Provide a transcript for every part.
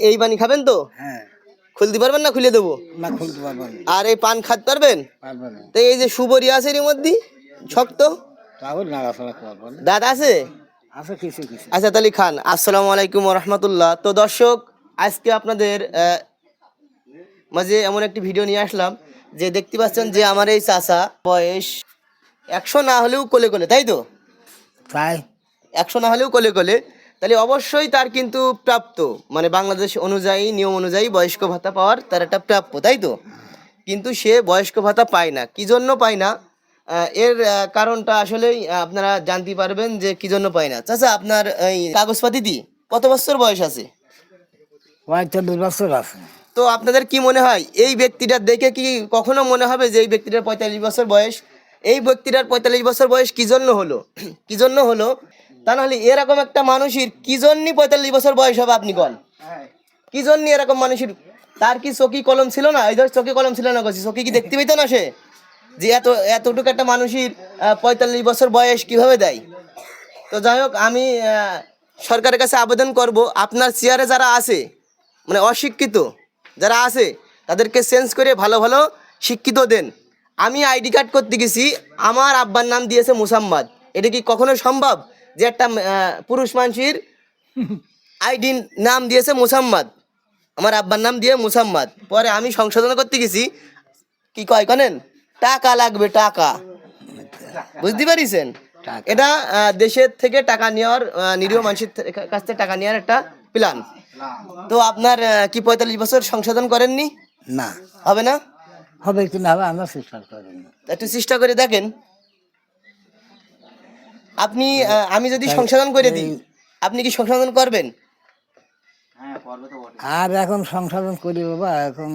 এই পানি খাবেন তো? হ্যাঁ। খুলতে পারবেন না খুলে দেবো? না, খুলতে পারবো না। আর এই পান খাতে পারবেন? পারবো না। তো এই যে সুবরি আছে এর মধ্যে শক্ত তাও নাড়াচাড়া করবো না। দাঁত আছে? আছে কিছু কিছু। আচ্ছা তাহলে খান। আসসালামু আলাইকুম ওয়া রাহমাতুল্লাহ। তো দর্শক, আজকে আপনাদের মাঝে এমন একটি ভিডিও নিয়ে আসলাম যে দেখতে পাচ্ছেন যে আমার এই চাচা বয়স 100 না হলেও কোলে কোলে, তাই তো? তাই 100 না হলেও কোলে কোলে, তাহলে অবশ্যই তার কিন্তু প্রাপ্ত, মানে বাংলাদেশ অনুযায়ী নিয়ম অনুযায়ী বয়স্ক ভাতা পাওয়ার তার একটা প্রাপ্য, তাই তো? কিন্তু সে বয়স্ক ভাতা পায় না। কি জন্য পায় না? এর কারণটা আসলেই আপনারা জানতে পারবেন যে কি জন্য পায় না। চাচা, আপনার এই কাগজপাতি দি কত বছর বয়স আছে? হয়তো 2 বছর আছে। তো আপনাদের কি মনে হয় এই ব্যক্তিটা দেখে কি কখনো মনে হবে যে এই ব্যক্তিটার 45 বছর বয়স? এই ব্যক্তিটার 45 বছর বয়স কি জন্য হলো? কি জন্য হলো? তা নাহলে এরকম একটা মানুষের কি জন্যই 45 বছর বয়স হবে আপনি বল? কি জন্য এরকম মানুষের? তার কি চকি কলম ছিল না? এই ধর চকি কলম ছিল না, চকি কি দেখতে পেত না সে? যে এতটুকু একটা মানুষের 45 বছর বয়স কিভাবে দেয়? তো যাই হোক, আমি সরকারের কাছে আবেদন করব, আপনার চেয়ারে যারা আছে, মানে অশিক্ষিত যারা আছে, তাদেরকে চেঞ্জ করে ভালো ভালো শিক্ষিত দেন। আমি আইডি কার্ড করতে গেছি, আমার আব্বার নাম দিয়েছে মুসাম্মাদ। এটা কি কখনো সম্ভব যে একটা পুরুষ মানুষের আইডি নাম দিয়েছে মুসাম্মাদ? আমার আব্বার নাম দিয়ে মুসাম্মাদ। পরে আমি সংশোধন করতে গেছি, কি কয় কনেন, টাকা লাগবে টাকা, বুঝতে পারিছেন? এটা দেশের থেকে টাকা নেওয়ার, নিরীহ মানুষের কাছ থেকে টাকা নেওয়ার একটা প্ল্যান। তো আপনার কি 45 বছর সংশোধন করেননি? না, হবে না? হবে কি না হবে আমরা চেষ্টা করি না। একটু চেষ্টা করে দেখেন। আপনি আমি যদি সংশোধন করে দিই, আপনি কি সংশোধন করবেন? আর এখন সংশোধন করি বাবা, এখন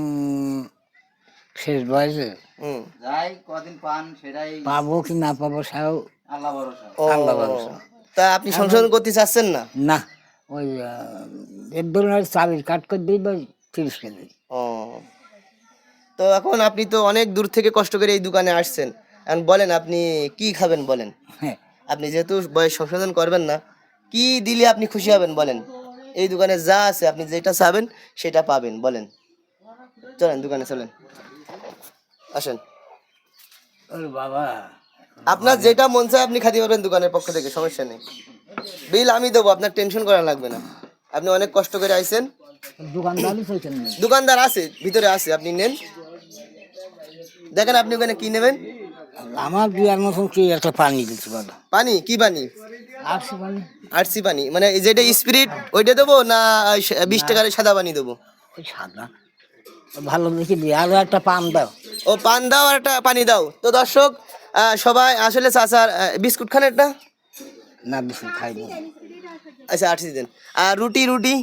শেষ বয়সে যাই কদিন পান সেটাই পাবো কি না পাবো সেও আল্লাহ ভরসা। আল্লাহ ভরসা। তা আপনি সংশোধন করতে চাচ্ছেন না? না, ওই এর ধরুন চাবির কাট করে দিই বা 30 কেজি। ও, তো এখন আপনি তো অনেক দূর থেকে কষ্ট করে এই দোকানে আসছেন, এখন বলেন আপনি কি খাবেন বলেন? হ্যাঁ, আপনি যেহেতু বয়স সংশোধন করবেন না, কি দিলে আপনি খুশি হবেন বলেন? এই দোকানে যা আছে আপনি যেটা চাবেন সেটা পাবেন, বলেন। চলেন দোকানে চলেন, আসেন। ওরে বাবা, আপনার যেটা মন চায় আপনি খাতে পারবেন দোকানের পক্ষ থেকে, সমস্যা নেই। বিল আমি দেবো, আপনার টেনশন করা লাগবে না। আপনি অনেক কষ্ট করে আইছেন। দোকানদারই চাইছেন না। দোকানদার আছে, ভিতরে আছে, আপনি নেন, দেখেন আপনি ওখানে কি নেবেন। আমার বিয়ার মতন কি একটা পানি দিতে পারো? পানি? কি পানি? আরসি পানি। আরসি পানি মানে যেটা স্পিরিট ওইটা দেবো, না 20 টাকার সাদা পানি দেবো? ওই সাদা ভালো দেখি দিয়ে আরো একটা পান দাও। ও, পান দাও আর একটা পানি দাও। তো দর্শক, সবাই আসলে চাচার বিস্কুট খান একটা। না, বেশি খাইব না। আচ্ছা, আরসি দেন। আর রুটি রুটি?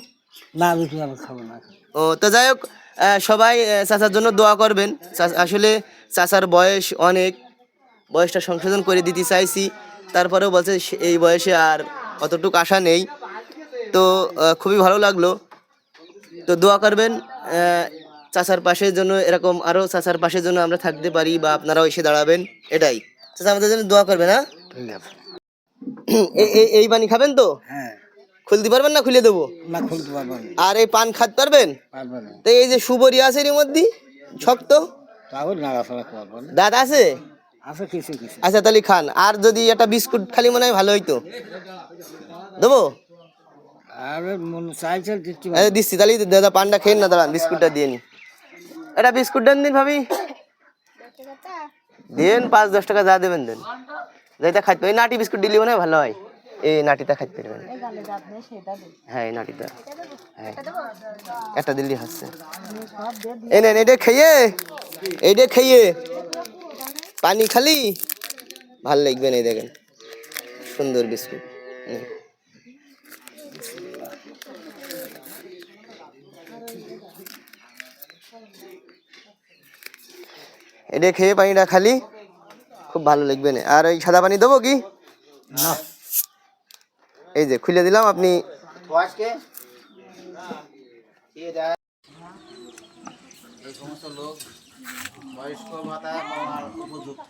না, বেশি আমি খাবো না। ও, তো যাই হোক, সবাই চাচার জন্য দোয়া করবেন। আসলে চাচার বয়স অনেক, বয়সটা সংশোধন করে দিতে চাইছি, তারপরেও বলছে এই বয়সে আর অতটুকু আশা নেই। তো খুবই ভালো লাগলো। তো দোয়া করবেন চাচার পাশের জন্য, এরকম আরও চাচার পাশের জন্য আমরা থাকতে পারি, বা আপনারাও এসে দাঁড়াবেন, এটাই। চাচা আমাদের জন্য দোয়া করবেন, হ্যাঁ? ঠিক আছে। এই পানি খাবেন তো? হ্যাঁ। খুলতে পারবেন না খুলে দেবো? না, খুলতে পারবো না। আর এই পান খাতে পারবেন? পারবো না। তো এই যে সুবরি আছে এর মধ্যে শক্ত তাও নাড়াচাড়া করবো না। দাঁত আছে? আছে কিছু কিছু। আচ্ছা তাহলে খান। আর যদি একটা বিস্কুট খালি মনে হয় ভালো হইতো, দেবো? আর মন চাইছে দিচ্ছি। দিচ্ছি, তাহলে দাদা পানটা খেয়ে না, দাঁড়ান বিস্কুটটা দিয়ে নি। এটা বিস্কুট দেন দিন ভাবি, দেন 5-10 টাকা যা দেবেন দেন, যেটা খাইতে। এই নাটি বিস্কুট দিলে মনে হয় ভালো হয়, এই নাটিটা খাইতে পারবেন। হ্যাঁ, এই নাটিটা, হ্যাঁ একটা দিল্লি হচ্ছে। এই নেন, এইটা খেয়ে পানি খালি ভাল লাগবে না। এই দেখেন সুন্দর বিস্কুট। এটা খেয়ে পানিটা খালি খুব ভালো লাগবে না। আর ওই সাদা পানি দেবো কি? এই যে খুলে দিলাম, আপনি এই সমস্ত লোক বয়স্ক ভাতা পাওয়ার উপযুক্ত।